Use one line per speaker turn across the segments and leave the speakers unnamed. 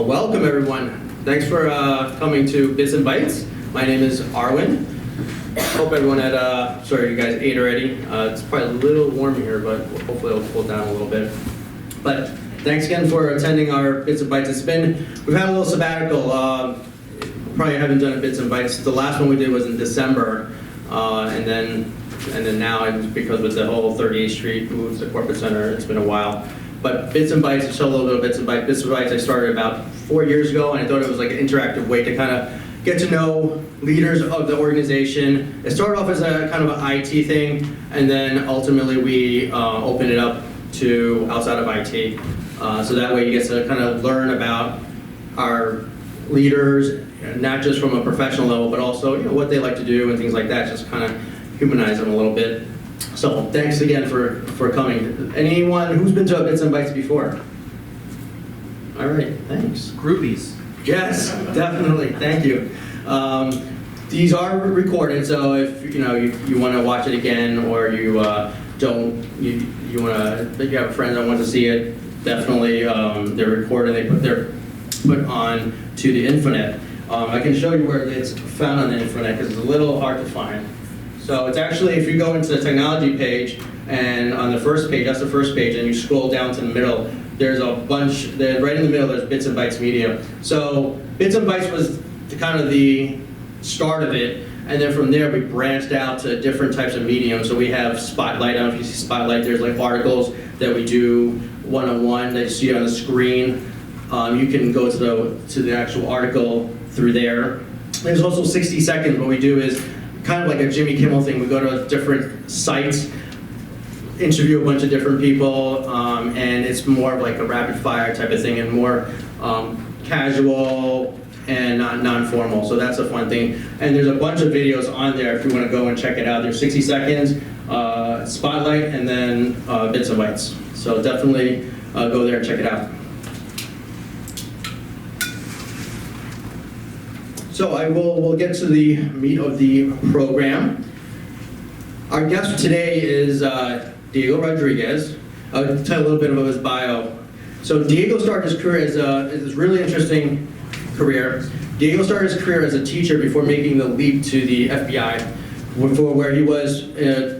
Well, welcome everyone. Thanks for coming to Bits-N-Bytes. My name is Arwen. Hope everyone had, sorry you guys ate already. It's probably a little warm here, but hopefully it'll cool down a little bit. But thanks again for attending our Bits-N-Bytes. We've had a little sabbatical. Probably haven't done a Bits-N-Bytes. The last one we did was in December, and then now, because with the whole 38th Street move to the corporate center, it's been a while. But Bits-N-Bytes, to show a little bit of Bits-N-Bytes. Bits-N-Bytes I started about 4 years ago, and I thought it was like an interactive way to kind of get to know leaders of the organization. It started off as a kind of an IT thing, and then ultimately we opened it up to outside of IT. So that way you get to kind of learn about our leaders, not just from a professional level, but also what they like to do and things like that, just kind of humanize them a little bit. So thanks again for coming. Anyone who's been to a Bits-N-Bytes before? All right, thanks.
Groupies.
Yes, definitely. Thank you. These are recorded, so if you want to watch it again, or you don't, you have a friend that wants to see it, definitely they're recorded. They're put on to the intranet. I can show you where it's found on the intranet because it's a little hard to find. So it's actually, if you go into the technology page, and on the first page, that's the first page, and you scroll down to the middle, there's a bunch, right in the middle, there's Bits-N-Bytes Media. So Bits-N-Bytes was kind of the start of it, and then from there we branched out to different types of mediums. So we have Spotlight. I don't know if you see Spotlight, there's like articles that we do one-on-one that you see on the screen. You can go to the actual article through there. There's also 60 seconds. What we do is kind of like a Jimmy Kimmel thing. We go to different sites, interview a bunch of different people, and it's more of like a rapid fire type of thing and more casual and non-formal. So that's a fun thing. And there's a bunch of videos on there if you want to go and check it out. There's 60 seconds, Spotlight, and then Bits-N-Bytes. So definitely go there and check it out. So we'll get to the meat of the program. Our guest today is Diego Rodriguez. I'll tell you a little bit about his bio. So Diego started his career as this really interesting career. Diego started his career as a teacher before making the leap to the FBI, where he was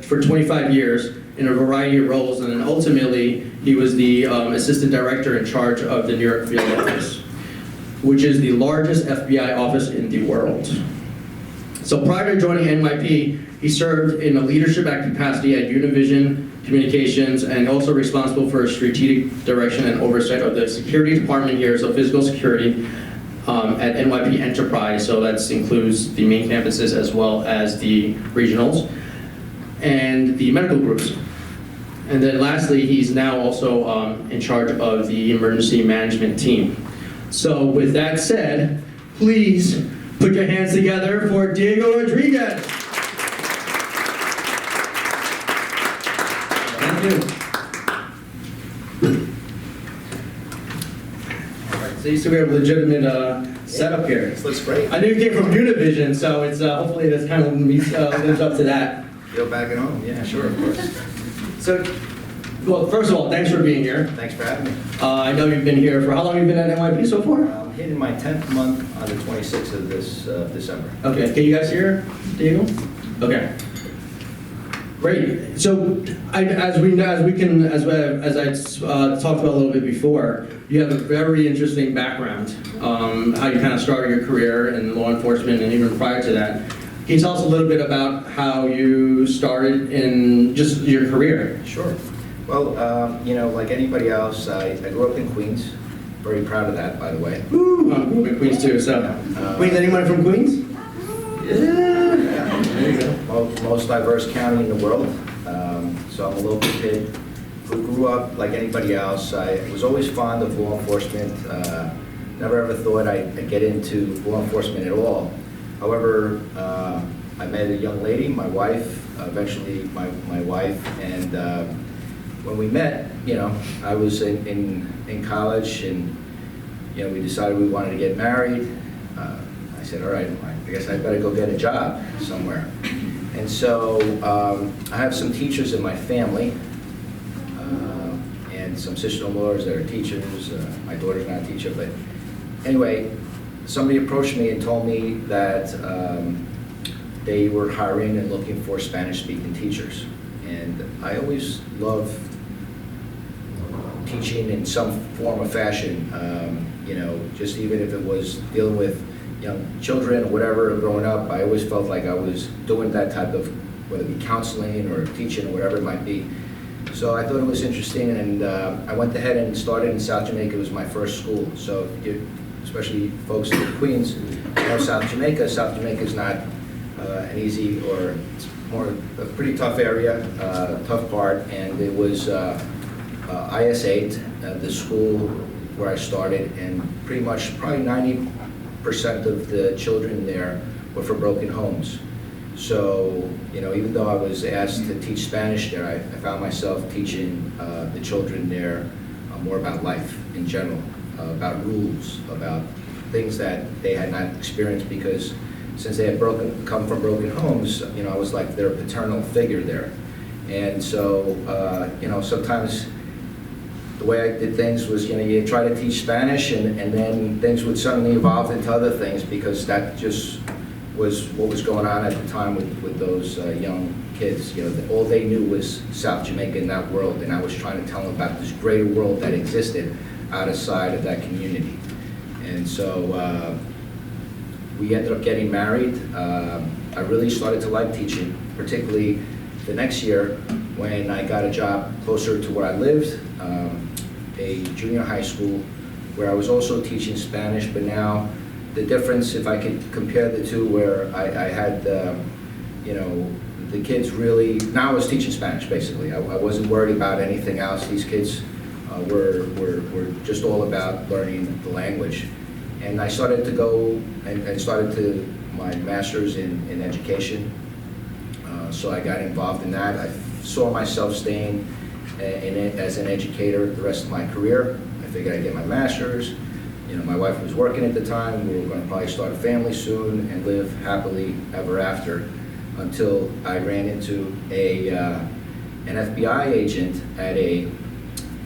for 25 years in a variety of roles, and then ultimately he was the assistant director in charge of the New York field office, which is the largest FBI office in the world. So prior to joining NYP, he served in a leadership capacity at Univision Communications and also responsible for strategic direction and oversight of the security department here, so physical security at NYP Enterprise. So that includes the main campuses as well as the regionals and the medical groups. And then lastly, he's now also in charge of the emergency management team. So with that said, please put your hands together for Diego Rodriguez. Thank you. All right, so you see we have a legitimate setup here.
This looks great.
I knew you came from Univision, so it's hopefully this kind of lives up to that.
Feel back at home? Yeah, sure, of course.
So, well, first of all, thanks for being here.
Thanks for having me.
I know you've been here for, how long have you been at NYP so far?
I'm hitting my 10th month on the 26th of this December.
Okay, can you guys hear Diego? Okay. Great. So, as I talked about a little bit before, you have a very interesting background. How you kind of started your career in law enforcement, and even prior to that. Can you tell us a little bit about how you started in just your career?
Sure. Well, like anybody else, I grew up in Queens. Very proud of that, by the way.
Ooh, I grew up in Queens too. So, Queens. Anyone from Queens? Yeah. There you go.
Most diverse county in the world. So I'm a local kid who grew up like anybody else. I was always fond of law enforcement. Never ever thought I'd get into law enforcement at all. However, I met a young lady, my wife, eventually my wife, and when we met, I was in college, and we decided we wanted to get married. I said, all right, I guess I better go get a job somewhere. And so I have some teachers in my family, and some sister-in-laws that are teachers. My daughter's not a teacher, but Anyway, somebody approached me and told me that they were hiring and looking for Spanish-speaking teachers. And I always loved teaching in some form or fashion, you know, just even if it was dealing with young children or whatever growing up, I always felt like I was doing that type of, whether it be counseling or teaching or whatever it might be. So I thought it was interesting, and I went ahead and started in South Jamaica. It was my first school. So especially folks in Queens, know South Jamaica. South Jamaica is not an easy, or it's more a pretty tough area, tough part, and it was IS-8, the school where I started, and pretty much probably 90% of the children there were from broken homes. So, you know, even though I was asked to teach Spanish there, I found myself teaching the children there more about life in general, about rules, about things that they had not experienced, because since they had come from broken homes, you know, I was like their paternal figure there. And so, you know, sometimes the way I did things was, you know, you try to teach Spanish, and then things would suddenly evolve into other things, because that just was what was going on at the time with those young kids. You know, all they knew was South Jamaica in that world, and I was trying to tell them about this greater world that existed outside of that community. And so we ended up getting married. I really started to like teaching, particularly the next year when I got a job closer to where I lived, a junior high school, where I was also teaching Spanish, but now the difference, if I could compare the two, where I had, you know, the kids really, now I was teaching Spanish basically. I wasn't worried about anything else. These kids were just all about learning the language. And I started to go and started to my master's in education. So I got involved in that. I saw myself staying in it as an educator the rest of my career. I figured I'd get my master's. You know, my wife was working at the time. We were going to probably start a family soon and live happily ever after, until I ran into an FBI agent at a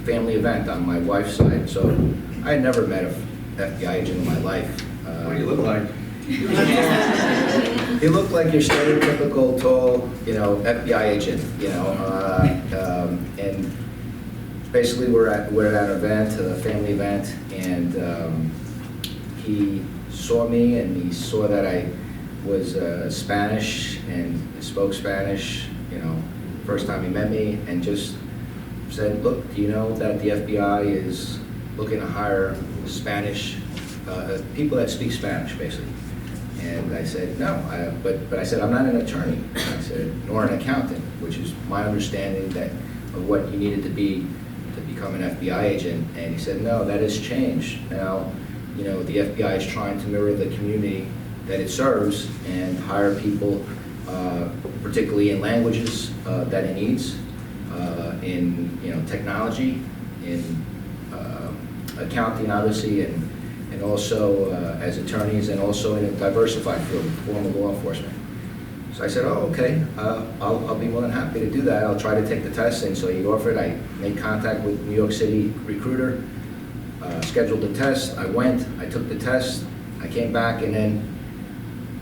family event on my wife's side. So I had never met an FBI agent in my life.
What do you look like?
He looked like your stereotypical tall, you know, FBI agent, you know, and basically we're at an event, a family event, and he saw me, and he saw that I was Spanish and spoke Spanish, you know, first time he met me, and just said, look, do you know that the FBI is looking to hire Spanish, people that speak Spanish, basically? And I said, no, but I said, I'm not an attorney. I said, nor an accountant, which is my understanding of what you needed to be to become an FBI agent. And he said, no, that has changed. Now, you know, the FBI is trying to mirror the community that it serves and hire people, particularly in languages that it needs, in, you know, technology, in accounting, obviously, and also as attorneys, and also in a diversified field, formal law enforcement. So I said, oh, okay, I'll be more than happy to do that. I'll try to take the test. And so he offered. I made contact with New York City recruiter, scheduled the test. I went, I took the test, I came back, and then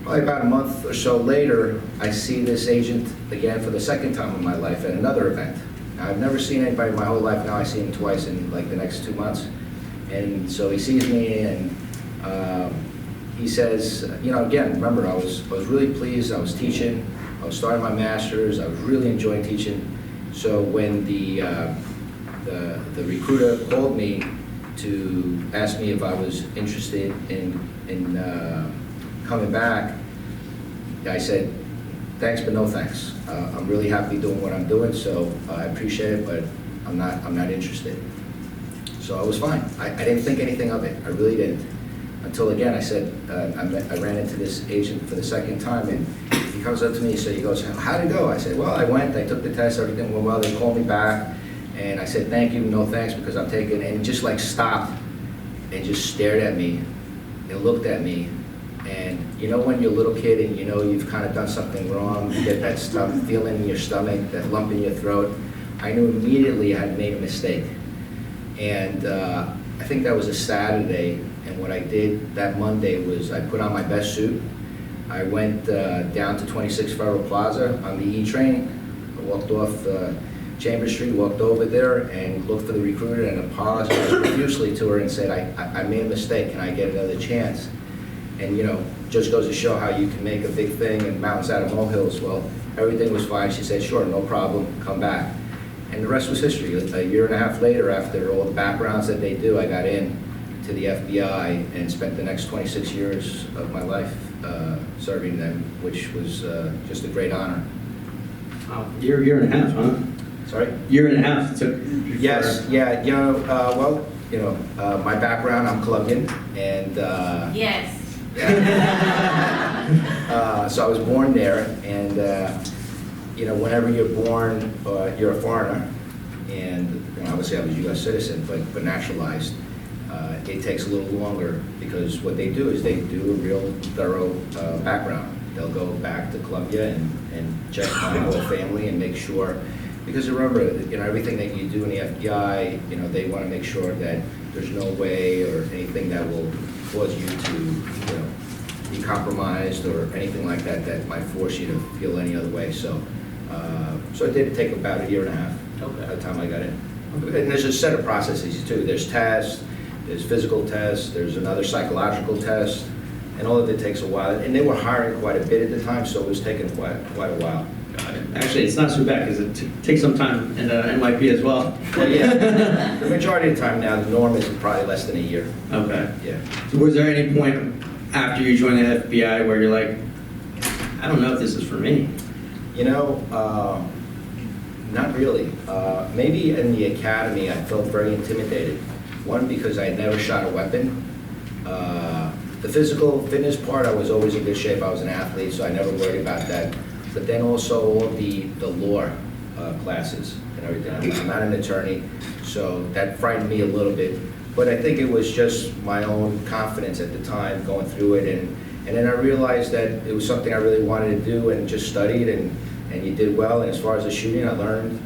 probably about a month or so later, I see this agent again for the second time in my life at another event. Now, I've never seen anybody my whole life. Now I see him twice in like the next 2 months. And so he sees me, and he says, you know, again, remember, I was really pleased. I was teaching. I was starting my master's. I was really enjoying teaching. So when the recruiter called me to ask me if I was interested in coming back, I said, thanks, but no thanks. I'm really happy doing what I'm doing, so I appreciate it, but I'm not interested. So I was fine. I didn't think anything of it. I really didn't. Until again, I said, I ran into this agent for the second time, and he comes up to me, so he goes, how'd it go? I said, well, I went, I took the test, everything went well. They called me back, and I said, thank you, no thanks, because I'm taking, and he just like stopped and just stared at me and looked at me. And you know when you're a little kid and you know you've kind of done something wrong, you get that feeling in your stomach, that lump in your throat. I knew immediately I had made a mistake. And I think that was a Saturday, And what I did that Monday was I put on my best suit. I went down to 26 Federal Plaza on the E train. I walked off Chambers Street, walked over there and looked for the recruiter and apologized profusely to her and said, I made a mistake, can I get another chance? And you know, just goes to show how you can make a big thing and mountains out of molehills. Well, everything was fine. She said, sure, no problem, come back. And the rest was history. A year and a half later, after all the backgrounds that they do, I got in to the FBI and spent the next 26 years of my life serving them, which was just a great honor.
Wow, year and a half, huh?
Sorry?
Year and a half. So
Yes, yeah, you know, well, you know, my background, I'm Colombian, and
Yes.
so I was born there, and you know, whenever you're born, you're a foreigner, and you know, obviously I was a U.S. citizen, but naturalized. It takes a little longer because what they do is they do a real thorough background. They'll go back to Colombia and check my whole family and make sure, because remember, you know, everything that you do in the FBI, you know, they want to make sure that there's no way or anything that will cause you to, you know, be compromised or anything like that that might force you to feel any other way. So, so it did take about a year and a half by the time I got in. And there's a set of processes too. There's tests, there's physical tests, there's another psychological test, and all of it takes a while. And they were hiring quite a bit at the time, so it was taking quite a while.
actually, it's not so bad because it takes some time in NYP as well.
Well, yeah, the majority of the time now, the norm is probably less than a year.
Okay.
Yeah.
So was there any point after you joined the FBI where you're like, I don't know if this is for me?
You know, not really. Maybe in the academy, I felt very intimidated. One, because I had never shot a weapon. The physical fitness part, I was always in good shape. I was an athlete, so I never worried about that. But then also all the law classes and everything. I'm not an attorney, so that frightened me a little bit. But I think it was just my own confidence at the time going through it. And then I realized that it was something I really wanted to do and just studied, and you did well. And as far as the shooting, I learned,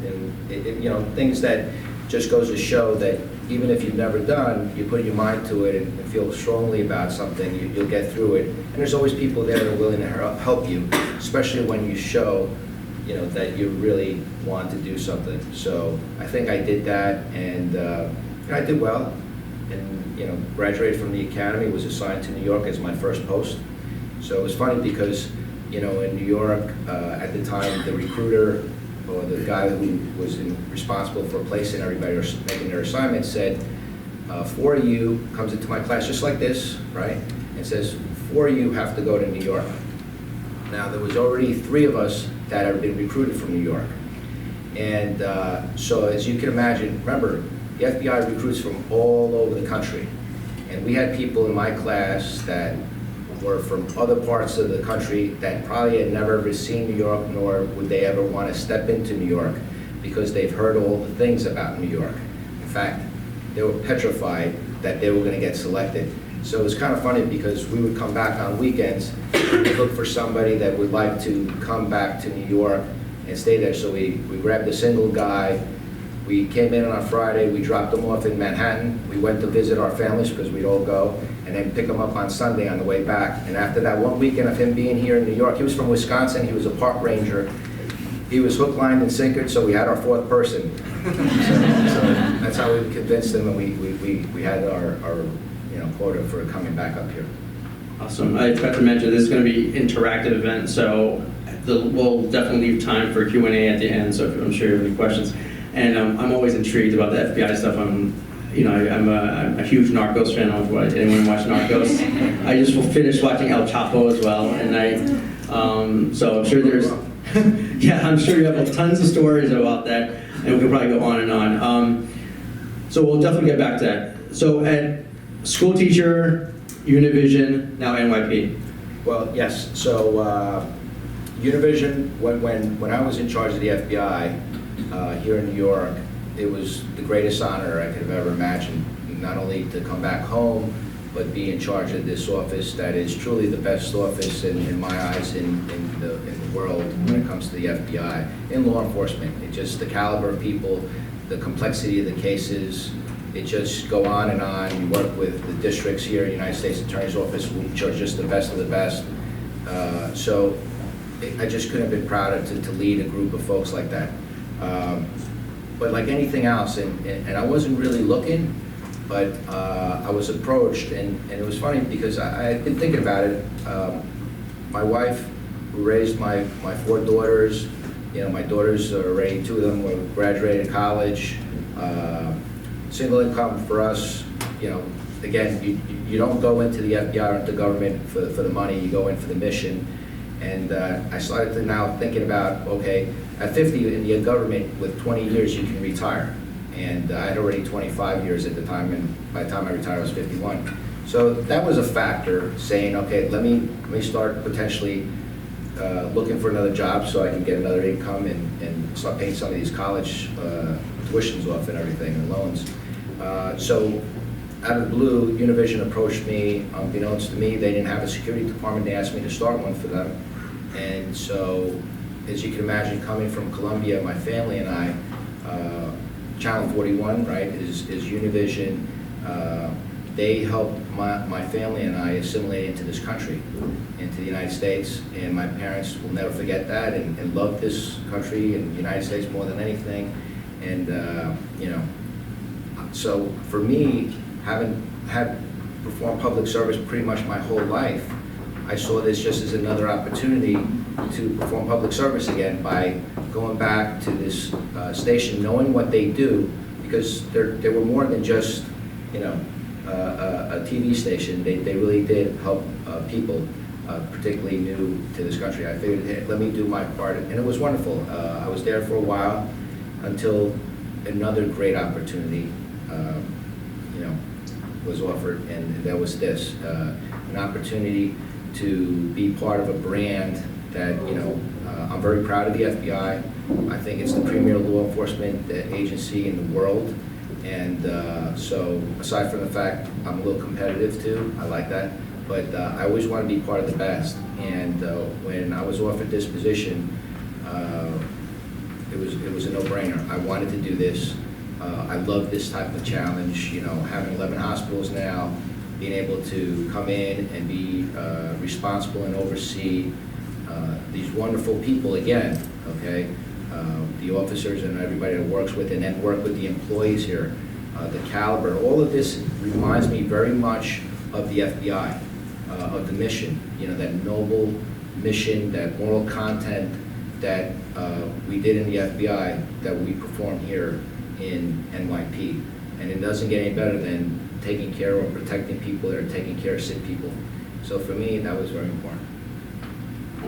and you know, things that just goes to show that even if you've never done, you put your mind to it and feel strongly about something, you'll get through it. And there's always people there that are willing to help you, especially when you show, you know, that you really want to do something. So I think I did that, and you know, I did well. And you know, graduated from the academy, was assigned to New York as my first post. So it was funny because, you know, in New York at the time, the recruiter or the guy who was responsible for placing everybody or making their assignments said, 4 of you comes into my class just like this, right? And says, 4 of you have to go to New York. Now, there was already 3 of us that had been recruited from New York. And so as you can imagine, remember, the FBI recruits from all over the country. And we had people in my class that were from other parts of the country that probably had never ever seen New York, nor would they ever want to step into New York because they've heard all the things about New York. In fact, they were petrified that they were going to get selected. So it was kind of funny because we would come back on weekends and look for somebody that would like to come back to New York and stay there. So we grabbed a single guy. We came in on a Friday, we dropped him off in Manhattan. We went to visit our families because we'd all go, and then pick him up on Sunday on the way back. And after that one weekend of him being here in New York, he was from Wisconsin, he was a park ranger. He was hook, line, and sinkered, so we had our 4th person. So that's how we convinced him, and we had our you know, quota for coming back up here.
Awesome. I forgot to mention this is going to be an interactive event, so we'll definitely leave time for Q&A at the end. So I'm sure you have any questions. And I'm always intrigued about the FBI stuff. I'm a huge Narcos fan. I don't know if anyone watch Narcos. I just finished watching El Chapo as well, and so I'm sure there's, yeah, I'm sure you have tons of stories about that, and we could probably go on and on. So we'll definitely get back to that. So at school teacher, Univision, now NYP.
Well, yes. So Univision, when I was in charge of the FBI here in New York, it was the greatest honor I could have ever imagined. Not only to come back home, but be in charge of this office that is truly the best office in my eyes in the world when it comes to the FBI, in law enforcement. It's just the caliber of people, the complexity of the cases, it just go on and on. You work with the districts here, United States Attorney's Office, which are just the best of the best. So I just couldn't have been prouder to lead a group of folks like that. But like anything else, and I wasn't really looking, but I was approached, and it was funny because I had been thinking about it. My wife, who raised my 4 daughters, my daughters are already, 2 of them were graduated college. Single income for us, again, you don't go into the FBI or into government for the money, you go in for the mission. And I started to now thinking about, okay, at 50 in the government, with 20 years, you can retire. And I had already 25 years at the time, and by the time I retired, I was 51. So that was a factor, saying, okay, let me start potentially looking for another job so I can get another income and start paying some of these college tuitions off and everything, and loans. So out of the blue, Univision approached me. Unbeknownst to me, they didn't have a security department. They asked me to start one for them. And so, as you can imagine, coming from Columbia, my family and I, Channel 41, right, is Univision. They helped my family and I assimilate into this country, into the United States, and my parents will never forget that, and love this country and the United States more than anything. And so for me, having performed public service pretty much my whole life, I saw this just as another opportunity to perform public service again by going back to this station, knowing what they do, because they were more than just, a TV station. They really did help people, particularly new to this country. I figured, hey, let me do my part, and it was wonderful. I was there for a while until another great opportunity, was offered, and that was this, an opportunity to be part of a brand that, I'm very proud of the FBI. I think it's the premier law enforcement agency in the world. And so aside from the fact I'm a little competitive too, I like that, but I always want to be part of the best. And when I was offered this position, it was a no-brainer. I wanted to do this. I love this type of challenge, having 11 hospitals now, being able to come in and be responsible and oversee these wonderful people again, okay? The officers and everybody that works with, and then work with the employees here, the caliber. All of this reminds me very much of the FBI, of the mission, that noble mission, that moral content that we did in the FBI, that we perform here in NYP. And it doesn't get any better than taking care or protecting people that are taking care of sick people. So for me, that was very important.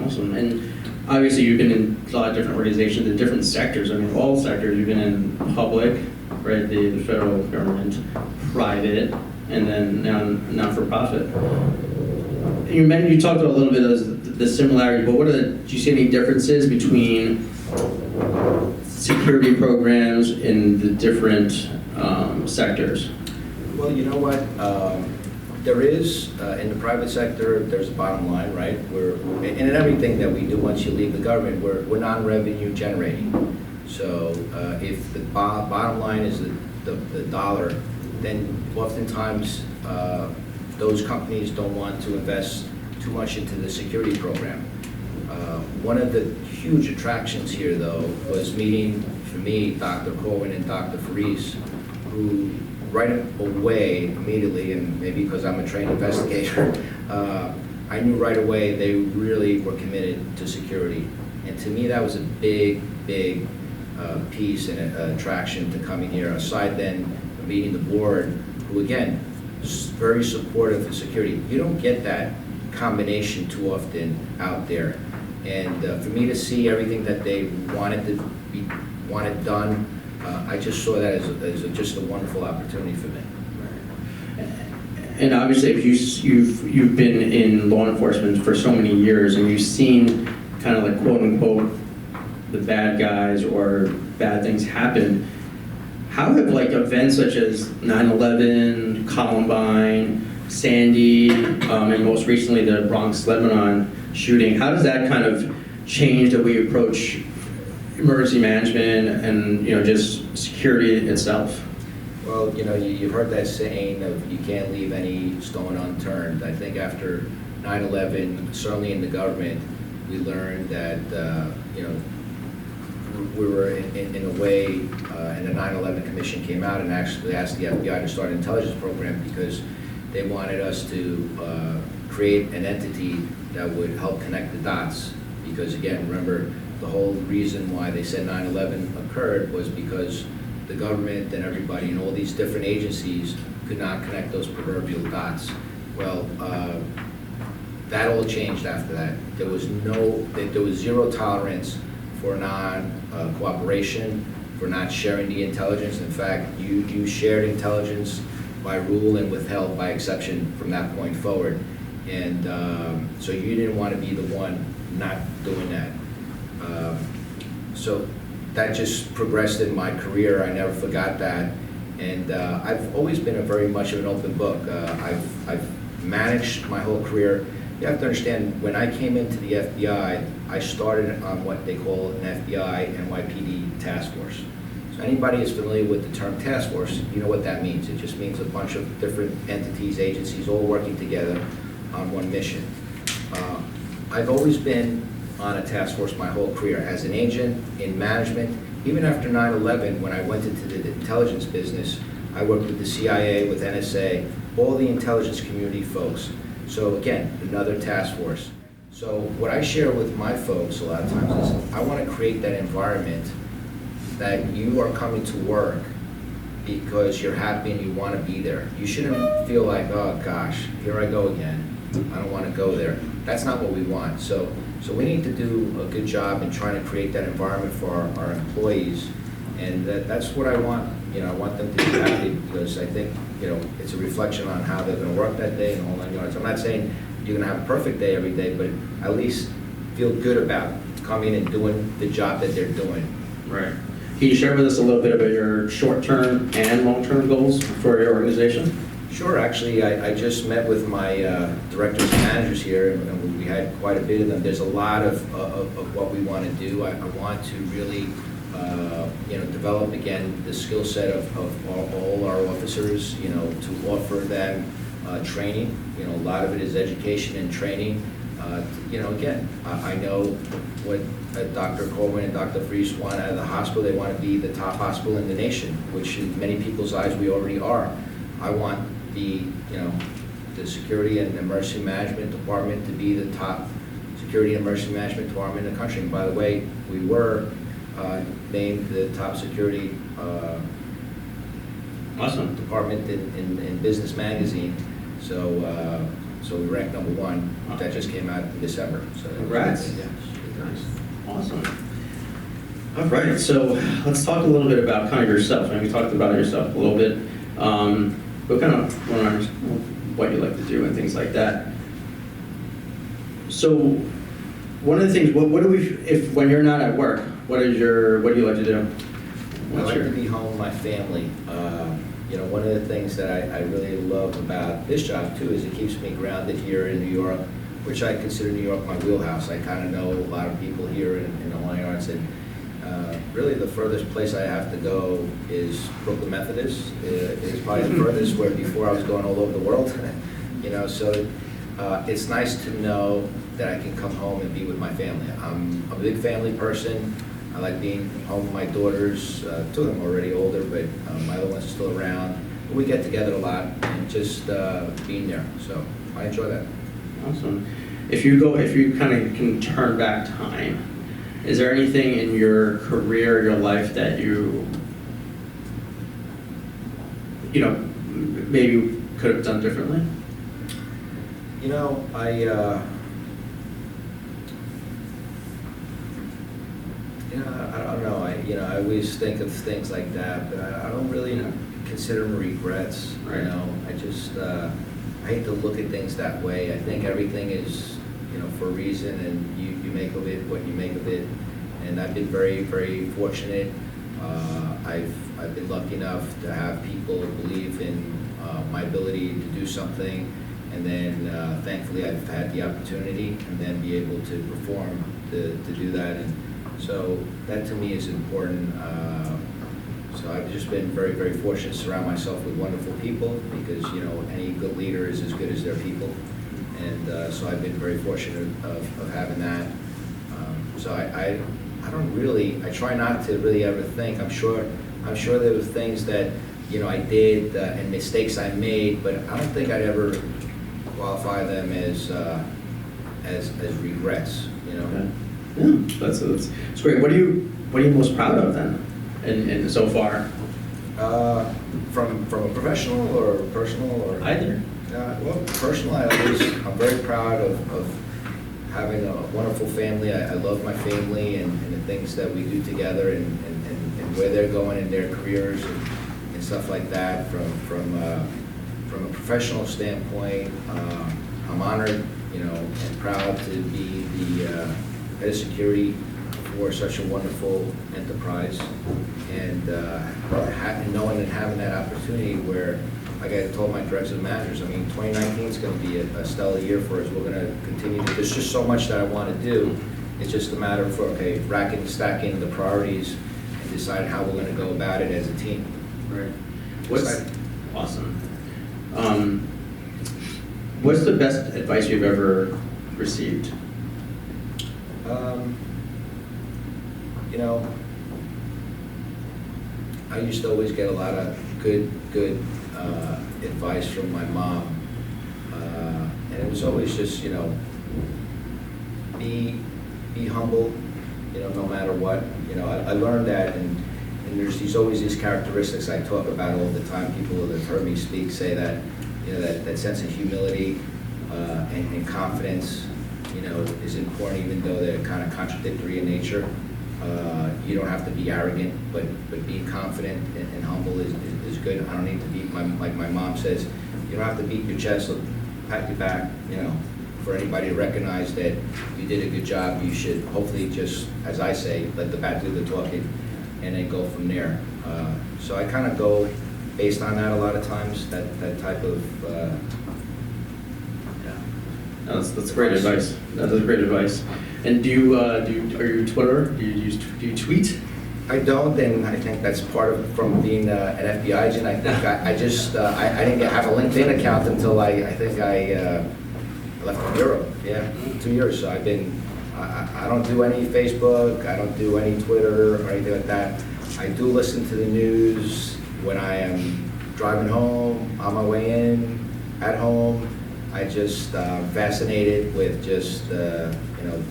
Awesome. And obviously you've been in a lot of different organizations in different sectors. I mean, all sectors. You've been in public, right, the federal government, private, and then now for profit. You talked a little bit of the similarity, but do you see any differences between security programs in the different sectors?
Well, you know what? There is, in the private sector, there's a bottom line, right? And in everything that we do once you leave the government, we're non-revenue generating. So if the bottom line is the dollar, then oftentimes those companies don't want to invest too much into the security program. One of the huge attractions here, though, was meeting, for me, Dr. Corwin and Dr. Faris, who right away, immediately, and maybe because I'm a trained investigator, I knew right away they really were committed to security. And to me, that was a big, big piece and attraction to coming here, aside then meeting the board, who again, very supportive of security. You don't get that combination too often out there. And for me to see everything that they wanted done, I just saw that as just a wonderful opportunity for me.
And obviously, if you've been in law enforcement for so many years, and you've seen kind of like quote unquote the bad guys or bad things happen, how have like events such as 9/11, Columbine, Sandy, and most recently the Bronx, Lebanon shooting, how does that kind of change that we approach emergency management and just security itself?
Well, you've heard that saying of you can't leave any stone unturned. I think after 9/11, certainly in the government, we learned that, we were in a way, and the 9/11 Commission came out and actually asked the FBI to start an intelligence program because they wanted us to create an entity that would help connect the dots. Because again, remember, the whole reason why they said 9/11 occurred was because the government and everybody and all these different agencies could not connect those proverbial dots. Well, that all changed after that. There was zero tolerance for non-cooperation, for not sharing the intelligence. In fact, you shared intelligence by rule and withheld by exception from that point forward. And so you didn't want to be the one not doing that. So that just progressed in my career. I never forgot that. And I've always been very much of an open book. I've managed my whole career. You have to understand, when I came into the FBI, I started on what they call an FBI NYPD task force. So anybody is familiar with the term task force, you know what that means. It just means a bunch of different entities, agencies, all working together on one mission. I've always been on a task force my whole career, as an agent, in management. Even after 9/11, when I went into the intelligence business, I worked with the CIA, with NSA, all the intelligence community folks. So again, another task force. So what I share with my folks a lot of times is I want to create that environment that you are coming to work because you're happy and you want to be there. You shouldn't feel like, oh gosh, here I go again. I don't want to go there. That's not what we want. So we need to do a good job in trying to create that environment for our employees. And that's what I want. I want them to be happy because I think, it's a reflection on how they're going to work that day and whole 9 yards. I'm not saying you're going to have a perfect day every day, but at least feel good about coming and doing the job that they're doing.
Right. Can you share with us a little bit about your short-term and long-term goals for your organization?
Sure. Actually, I just met with my directors and managers here, and we had quite a bit of them. There's a lot of what we want to do. I want to really develop again the skill set of all our officers, to offer them training. A lot of it is education and training. Again, I know what Dr. Coleman and Dr. Fries want out of the hospital. They want to be the top hospital in the nation, which in many people's eyes we already are. I want the security and emergency management department to be the top security and emergency management department in the country. And by the way, we were named the top security
awesome
department in Business Magazine. So we ranked #1. That just came out in December. So
congrats.
Yeah,
nice. Awesome. All right, so let's talk a little bit about kind of yourself. Maybe talked about yourself a little bit. But kind of what you like to do and things like that. So one of the things, what do we, when you're not at work, what do you like to do?
I like to be home with my family. One of the things that I really love about this job too is it keeps me grounded here in New York, which I consider New York my wheelhouse. I kind of know a lot of people here in the Hawaiian Arts, and really the furthest place I have to go is Brooklyn Methodist. It's probably the furthest, where before I was going all over the world. So it's nice to know that I can come home and be with my family. I'm a big family person. I like being home with my daughters. 2 of them are already older, but my other ones are still around. We get together a lot and just being there. So I enjoy that.
Awesome. If you kind of can turn back time, is there anything in your career, your life that you maybe could have done differently?
I don't know. I always think of things like that, but I don't really consider them regrets.
Right.
I just I hate to look at things that way. I think everything is for a reason, and you make of it what you make of it. And I've been very, very fortunate. I've been lucky enough to have people believe in my ability to do something, and then thankfully I've had the opportunity and then be able to perform to do that. And so that to me is important. So I've just been very, very fortunate to surround myself with wonderful people because, you know, any good leader is as good as their people. And so I've been very fortunate of having that. So I don't really, I try not to really ever think. I'm sure there were things that, you know, I did and mistakes I made, but I don't think I'd ever qualify them as regrets, you know.
Okay. Yeah, that's great. What are you most proud of then, and so far?
From a professional or personal or
Either.
well, personal, I'm very proud of having a wonderful family. I love my family and the things that we do together and where they're going in their careers and stuff like that. From a professional standpoint, I'm honored, you know, and proud to be the head of security for such a wonderful enterprise, and knowing and having that opportunity where, like I told my directors and managers, I mean, 2019 is going to be a stellar year for us. We're going to continue. There's just so much that I want to do. It's just a matter of, okay, racking and stacking the priorities and deciding how we're going to go about it as a team.
Right. Awesome. What's the best advice you've ever received?
You know, I used to always get a lot of good advice from my mom, and it was always just, you know, be humble, you know, no matter what. You know, I learned that, and there's always these characteristics I talk about all the time. People that have heard me speak say that, you know, that sense of humility and confidence, you know, is important, even though they're kind of contradictory in nature. You don't have to be arrogant, but being confident and humble is good. I don't need to be, like my mom says, you don't have to beat your chest or pat your back, you know. For anybody to recognize that you did a good job, you should hopefully just, as I say, let the bat do the talking and then go from there. So I kind of go based on that a lot of times, that type of,
No, that's great advice. That's great advice. And are you Twitter? Do you tweet?
I don't, and I think that's part of from being an FBI agent. I think I didn't have a LinkedIn account until I think I left for Europe. Yeah, 2 years. So I don't do any Facebook. I don't do any Twitter or anything like that. I do listen to the news when I am driving home, on my way in, at home. I just fascinated with just you know,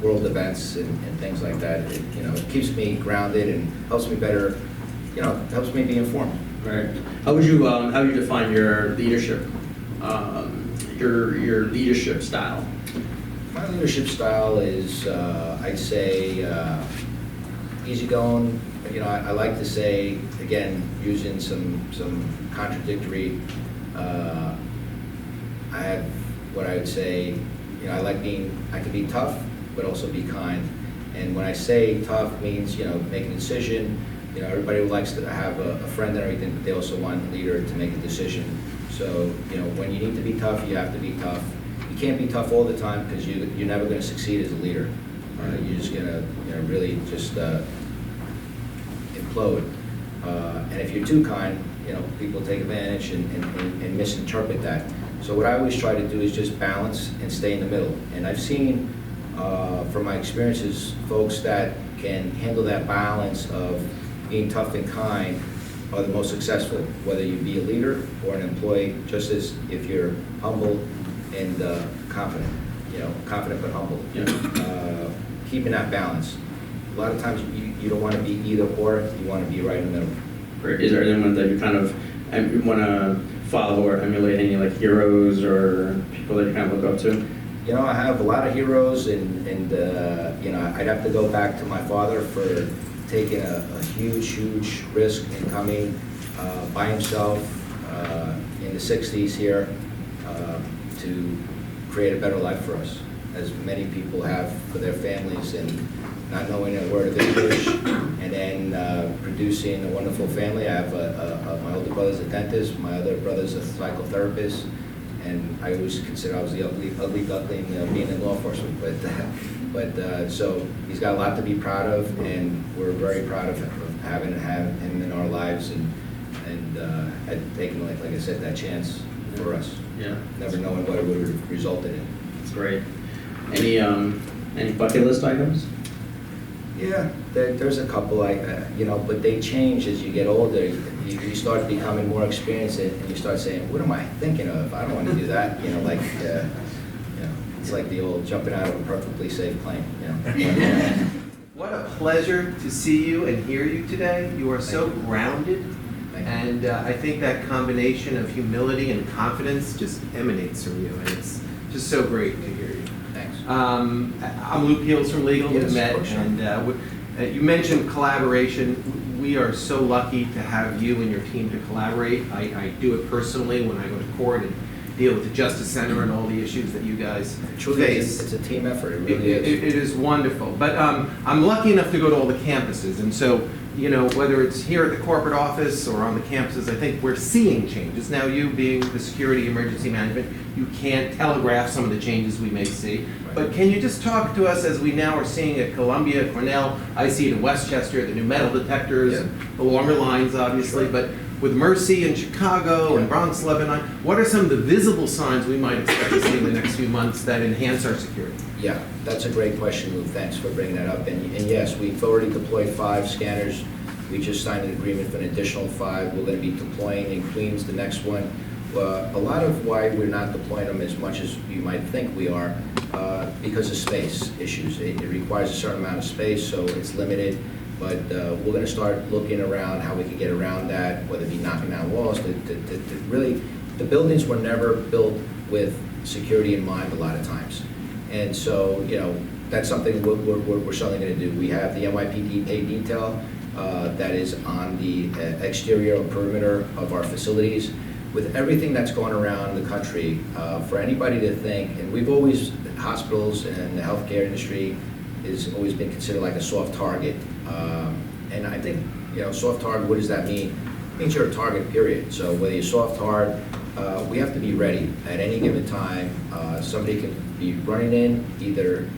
world events and things like that. It keeps me grounded and helps me better, helps me be informed.
Right. How would you define your leadership, your leadership style?
My leadership style is, I'd say, easygoing. I like to say, again, using some contradictory. I have what I would say. I can be tough, but also be kind. And when I say tough, means making a decision. Everybody likes to have a friend and everything, but they also want a leader to make a decision. So when you need to be tough, you have to be tough. You can't be tough all the time because you're never going to succeed as a leader. You're just going to really just implode. And if you're too kind, people take advantage and misinterpret that. So what I always try to do is just balance and stay in the middle. And I've seen from my experiences, folks that can handle that balance of being tough and kind are the most successful, whether you be a leader or an employee, just as if you're humble and confident, confident but humble. Yeah. Keeping that balance. A lot of times you don't want to be either or, you want to be right in the middle.
Great. Is there anyone that you kind of want to follow or emulate, any like heroes or people that you kind of look up to?
I have a lot of heroes, and I'd have to go back to my father for taking a huge risk in coming by himself in the 60s here to create a better life for us, as many people have for their families, and not knowing a word of English, and then producing a wonderful family. I have my older brother's a dentist, my other brother's a psychotherapist, and I always consider I was the ugly duckling being in law enforcement. But so he's got a lot to be proud of, and we're very proud of having him in our lives and had taken, like I said, that chance for us.
Yeah.
Never knowing what it would have resulted in.
That's great. Any bucket list items?
Yeah, there's a couple, but they change as you get older. You start becoming more experienced and you start saying, what am I thinking of? I don't want to do that. It's like the old jumping out of a perfectly safe plane.
What a pleasure to see you and hear you today. You are so grounded, and I think that combination of humility and confidence just emanates from you, and it's just so great to hear you.
Thanks.
I'm Luke Heels from Legal.
Yes,
We met,
of course.
and you mentioned collaboration. We are so lucky to have you and your team to collaborate. I do it personally when I go to court and deal with the Justice Center and all the issues that you guys
Truly,
face.
it's a team effort. It really is.
It is wonderful. But I'm lucky enough to go to all the campuses. And so, whether it's here at the corporate office or on the campuses, I think we're seeing changes. Now, you being the security emergency management, you can't telegraph some of the changes we may see.
Right.
But can you just talk to us as we now are seeing at Columbia, Cornell, I see it in Westchester, the new metal detectors,
Yeah.
the longer lines, obviously.
Sure.
But with Mercy in Chicago and
Yeah.
Bronx, Lebanon, what are some of the visible signs we might expect to see in the next few months that enhance our security?
Yeah, that's a great question, Lou. Thanks for bringing that up. And yes, we've already deployed 5 scanners. We just signed an agreement for an additional 5. We're going to be deploying in Queens the next one. A lot of why we're not deploying them as much as you might think we are, because of space issues. It requires a certain amount of space, so it's limited. But we're going to start looking around how we can get around that, whether it be knocking down walls. Really, the buildings were never built with security in mind a lot of times. And so, that's something we're certainly going to do. We have the NYPD paid detail that is on the exterior perimeter of our facilities. With everything that's going around the country, for anybody to think, and we've always, hospitals and the healthcare industry has always been considered like a soft target. And I think, soft target, what does that mean? It means you're a target, period. So whether you're soft, hard, we have to be ready at any given time. Somebody can be running in either,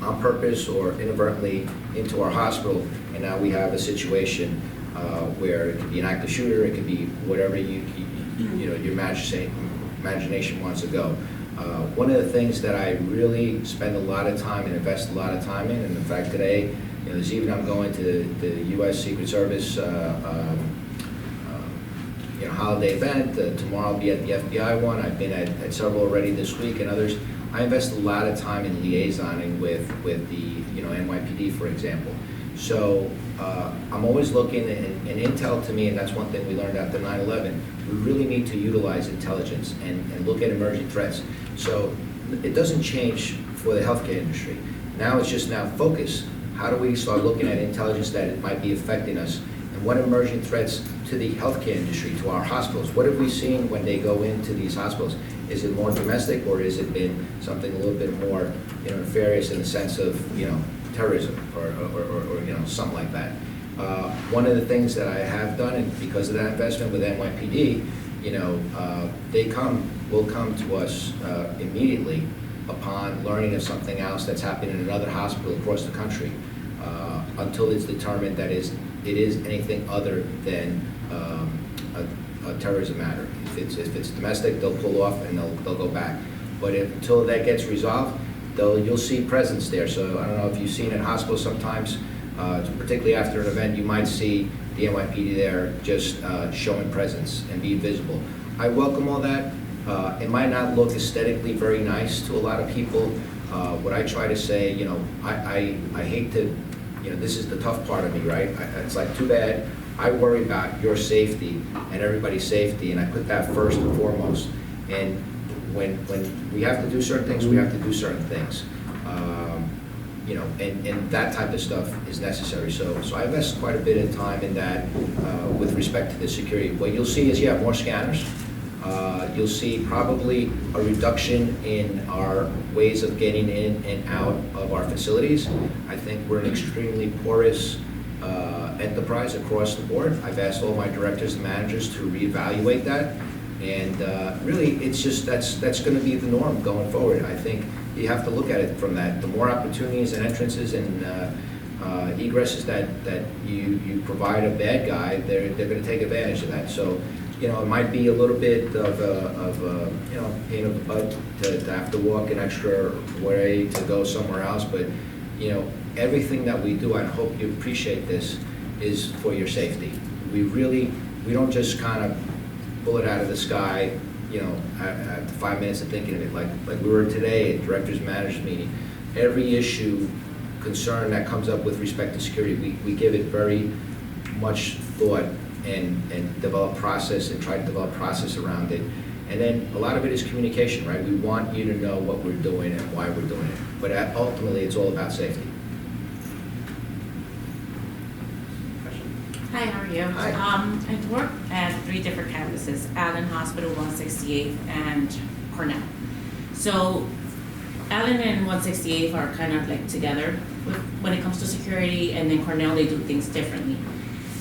on purpose or inadvertently into our hospital, and now we have a situation where it could be an active shooter, it could be whatever your imagination wants to go. One of the things that I really spend a lot of time and invest a lot of time in, and in fact today, this evening I'm going to the U.S. Secret Service holiday event. Tomorrow I'll be at the FBI one. I've been at several already this week and others. I invest a lot of time in liaisoning with the NYPD, for example. So I'm always looking, and intel to me, and that's one thing we learned after 9/11, we really need to utilize intelligence and look at emerging threats. So it doesn't change for the healthcare industry. Now it's just focus. How do we start looking at intelligence that it might be affecting us? And what emerging threats to the healthcare industry, to our hospitals? What have we seen when they go into these hospitals? Is it more domestic, or has it been something a little bit more nefarious in the sense of terrorism or something like that? One of the things that I have done, and because of that investment with NYPD, will come to us immediately upon learning of something else that's happening in another hospital across the country, until it's determined that it is anything other than a terrorism matter. If it's domestic, they'll pull off and they'll go back. But until that gets resolved, you'll see presence there. So I don't know if you've seen in hospitals sometimes, particularly after an event, you might see the NYPD there just showing presence and being visible. I welcome all that. It might not look aesthetically very nice to a lot of people. What I try to say, I hate to, this is the tough part of me, right? It's like, too bad. I worry about your safety and everybody's safety, and I put that first and foremost. And when we have to do certain things, we have to do certain things. And that type of stuff is necessary. So I invest quite a bit of time in that with respect to the security. What you'll see is, more scanners. You'll see probably a reduction in our ways of getting in and out of our facilities. I think we're an extremely porous enterprise across the board. I've asked all my directors and managers to reevaluate that. And really, it's just that's going to be the norm going forward. I think you have to look at it from that. The more opportunities and entrances and Egress is that you provide a bad guy, they're going to take advantage of that. So, you know, it might be a little bit of a you know, pain in the butt to have to walk an extra way to go somewhere else, but, you know, everything that we do, I hope you appreciate this, is for your safety. We don't just kind of pull it out of the sky, you know, after 5 minutes of thinking of it. Like we were today at directors managers meeting. Every issue, concern that comes up with respect to security, we give it very much thought and develop process and try to develop process around it. And then a lot of it is communication, right? We want you to know what we're doing and why we're doing it. But ultimately, it's all about safety.
Hi, how are you?
Hi.
I've worked at 3 different campuses, Allen Hospital, 168th, and Cornell. So Allen and 168th are kind of like together when it comes to security, and then Cornell, they do things differently.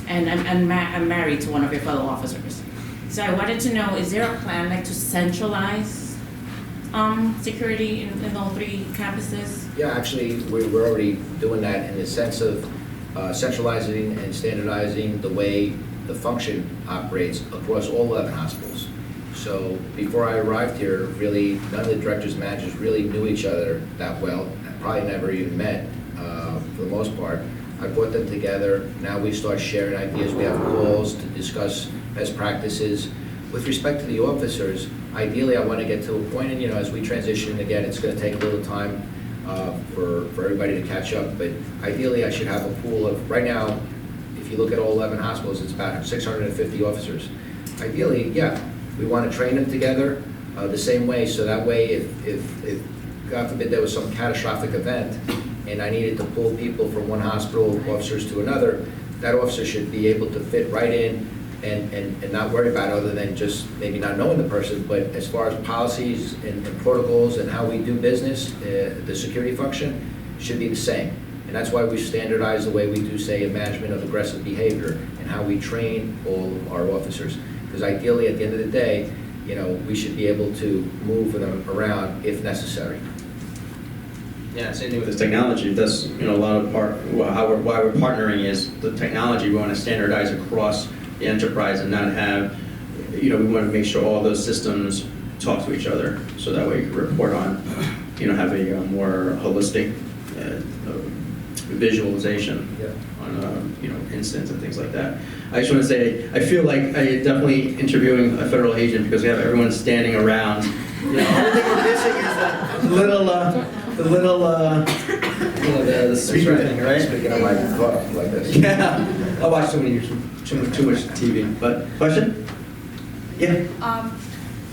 And I'm married to one of your fellow officers. So I wanted to know, is there a plan like to centralize security in all 3 campuses?
Yeah, actually, we're already doing that in the sense of centralizing and standardizing the way the function operates across all 11 hospitals. So before I arrived here, really, none of the directors, managers really knew each other that well, probably never even met for the most part. I brought them together. Now we start sharing ideas. We have calls to discuss best practices. With respect to the officers, ideally I want to get to a point, and you know, as we transition again, it's going to take a little time for everybody to catch up, but ideally I should have a pool of, right now, if you look at all 11 hospitals, it's about 650 officers. Ideally, yeah, we want to train them together the same way, so that way if God forbid there was some catastrophic event and I needed to pull people from one hospital, officers to another, that officer should be able to fit right in and not worry about it, other than just maybe not knowing the person. But as far as policies and protocols and how we do business, the security function should be the same. And that's why we standardize the way we do, say, a management of aggressive behavior and how we train all of our officers. Because ideally, at the end of the day, you know, we should be able to move them around if necessary.
Yeah, same thing with this technology. That's, you know, a lot of why we're partnering is the technology. We want to standardize across the enterprise and not have, you know, we want to make sure all those systems talk to each other, so that way you can report on, you know, have a more holistic visualization on, you know, incidents and things like that. I just want to say, I feel like I definitely interviewing a federal agent because we have everyone standing around. You know, the only thing we're missing is the little, you know, the speaker thing, right?
Speaking of my book like this.
Yeah, I watch too much TV. But question? Yeah.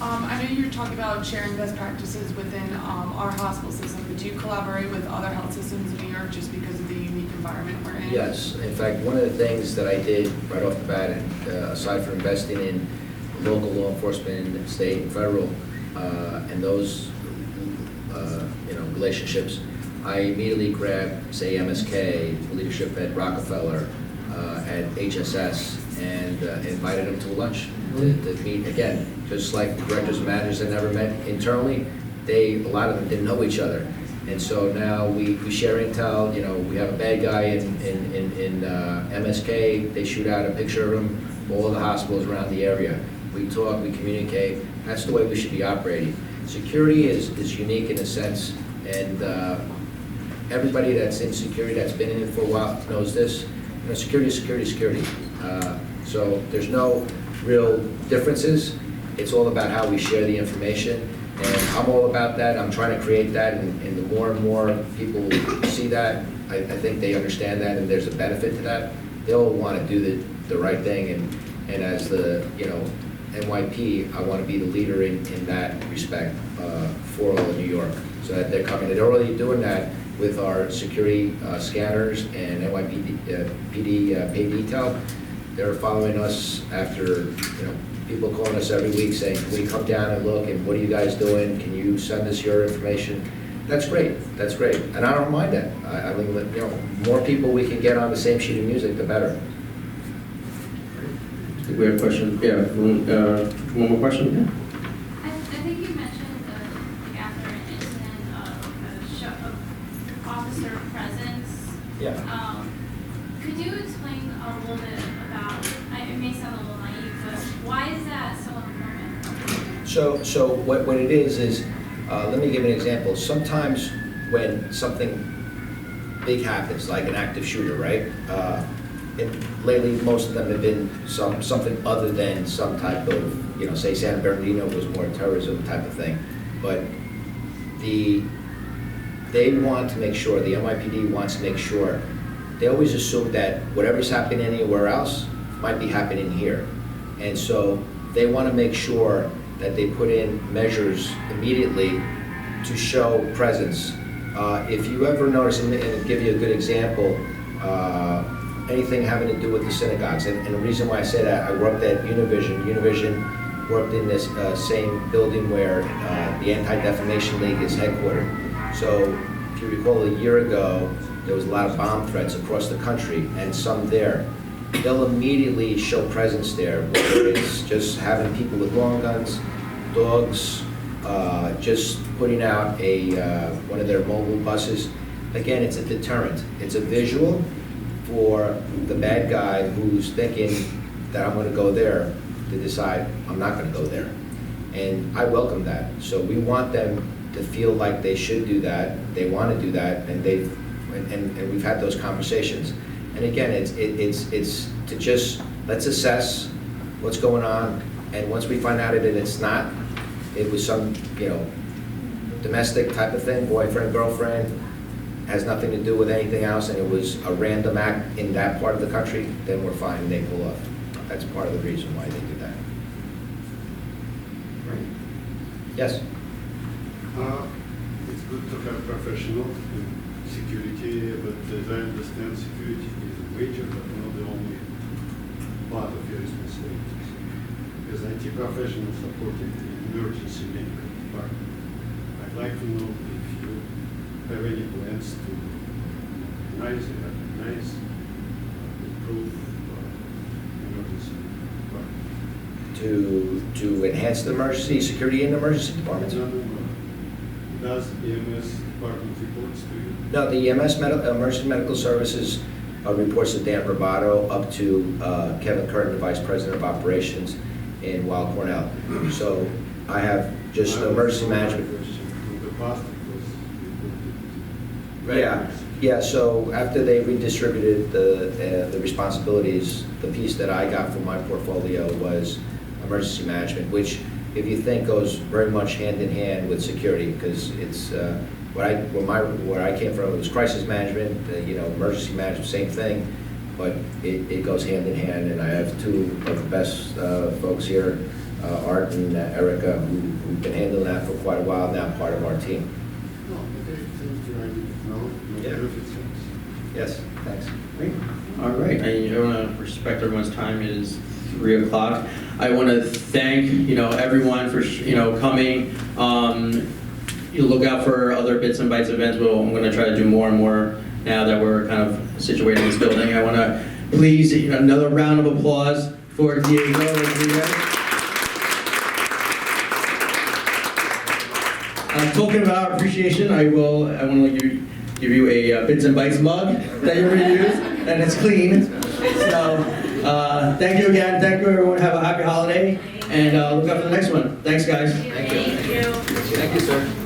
I know you're talking about sharing best practices within our hospital system, but do you collaborate with other health systems in New York just because of the unique environment we're in?
Yes. In fact, one of the things that I did right off the bat, aside from investing in local law enforcement, state and federal, and those you know, relationships, I immediately grabbed, say, MSK, leadership at Rockefeller, at HSS, and invited them to a lunch to meet again. Just like the directors and managers that never met internally, a lot of them didn't know each other. And so now we share intel. You know, we have a bad guy in MSK, they shoot out a picture of him, all the hospitals around the area. We talk, we communicate. That's the way we should be operating. Security is unique in a sense, and everybody that's in security, that's been in it for a while, knows this. You know, security is security is security. So there's no real differences. It's all about how we share the information, and I'm all about that. I'm trying to create that, and the more and more people see that, I think they understand that, and there's a benefit to that. They'll want to do the right thing, and as the, you know, NYP, I want to be the leader in that respect for all of New York, so that they're coming. They're already doing that with our security scanners and NYPD pay detail. They're following us after, you know, people calling us every week saying, can we come down and look, and what are you guys doing? Can you send us your information? That's great, that's great. And I don't mind that. I mean, you know, more people we can get on the same sheet of music, the better.
We have a question. Yeah, one more question? Yeah.
I think you mentioned after an incident of officer presence
Yeah.
Could you explain a little bit about, it may sound a little naive, but why is that so important?
So what it is, let me give an example. Sometimes when something big happens, like an active shooter, right? And lately, most of them have been something other than some type of, you know, say San Bernardino was more terrorism type of thing. But they want to make sure, the NYPD wants to make sure, they always assume that whatever's happening anywhere else might be happening here. And so they want to make sure that they put in measures immediately to show presence. If you ever notice, and to give you a good example, anything having to do with the synagogues, and the reason why I say that, I worked at Univision. Univision worked in this same building where the Anti-Defamation League is headquartered. So if you recall, a year ago, there was a lot of bomb threats across the country, and some there. They'll immediately show presence there, whether it's just having people with long guns, dogs, just putting out one of their mobile buses. Again, it's a deterrent. It's a visual for the bad guy who's thinking that I'm going to go there to decide I'm not going to go there. And I welcome that. So we want them to feel like they should do that, they want to do that, and we've had those conversations. And again, it's to just, let's assess what's going on, and once we find out that it was some, you know, domestic type of thing, boyfriend, girlfriend, has nothing to do with anything else, and it was a random act in that part of the country, then we're fine, and they pull off. That's part of the reason why they do that.
Right.
Yes?
It's good to have professional in security, but as I understand, security is a major but not the only part of your responsibilities. As IT professionals supporting the emergency medical department, I'd like to know if you have any plans to recognize, improve emergency department.
To enhance the emergency security in the emergency departments?
No. Does EMS department reports to you?
No, the EMS emergency medical services reports to Dan Bravato, up to Kevin Curtin, the Vice President of Operations in Weill Cornell. So I have just emergency management.
In the past, it was reported.
Yeah. So after they redistributed the responsibilities, the piece that I got from my portfolio was emergency management, which, if you think, goes very much hand in hand with security, because it's where I came from, it was crisis management, emergency management, same thing, but it goes hand in hand. And I have two of the best folks here, Art and Erica, who've been handling that for quite a while now, part of our team.
No, okay, thank you. I didn't know.
Yeah.
Perfect sense.
Yes, thanks.
Great. All right, I want to respect everyone's time. It is 3 o'clock. I want to thank, everyone for, coming. You look out for other Bits and Bytes events. I'm going to try to do more and more now that we're kind of situated in this building. I want to please, another round of applause for Diego Rodriguez. Token of our appreciation, I want to give you a Bits and Bytes mug that you're going to use, and it's clean. So thank you again. Thank you, everyone. Have a happy holiday, and look out for the next one. Thanks, guys.
Thank you.
Thank you.
Thank you, sir.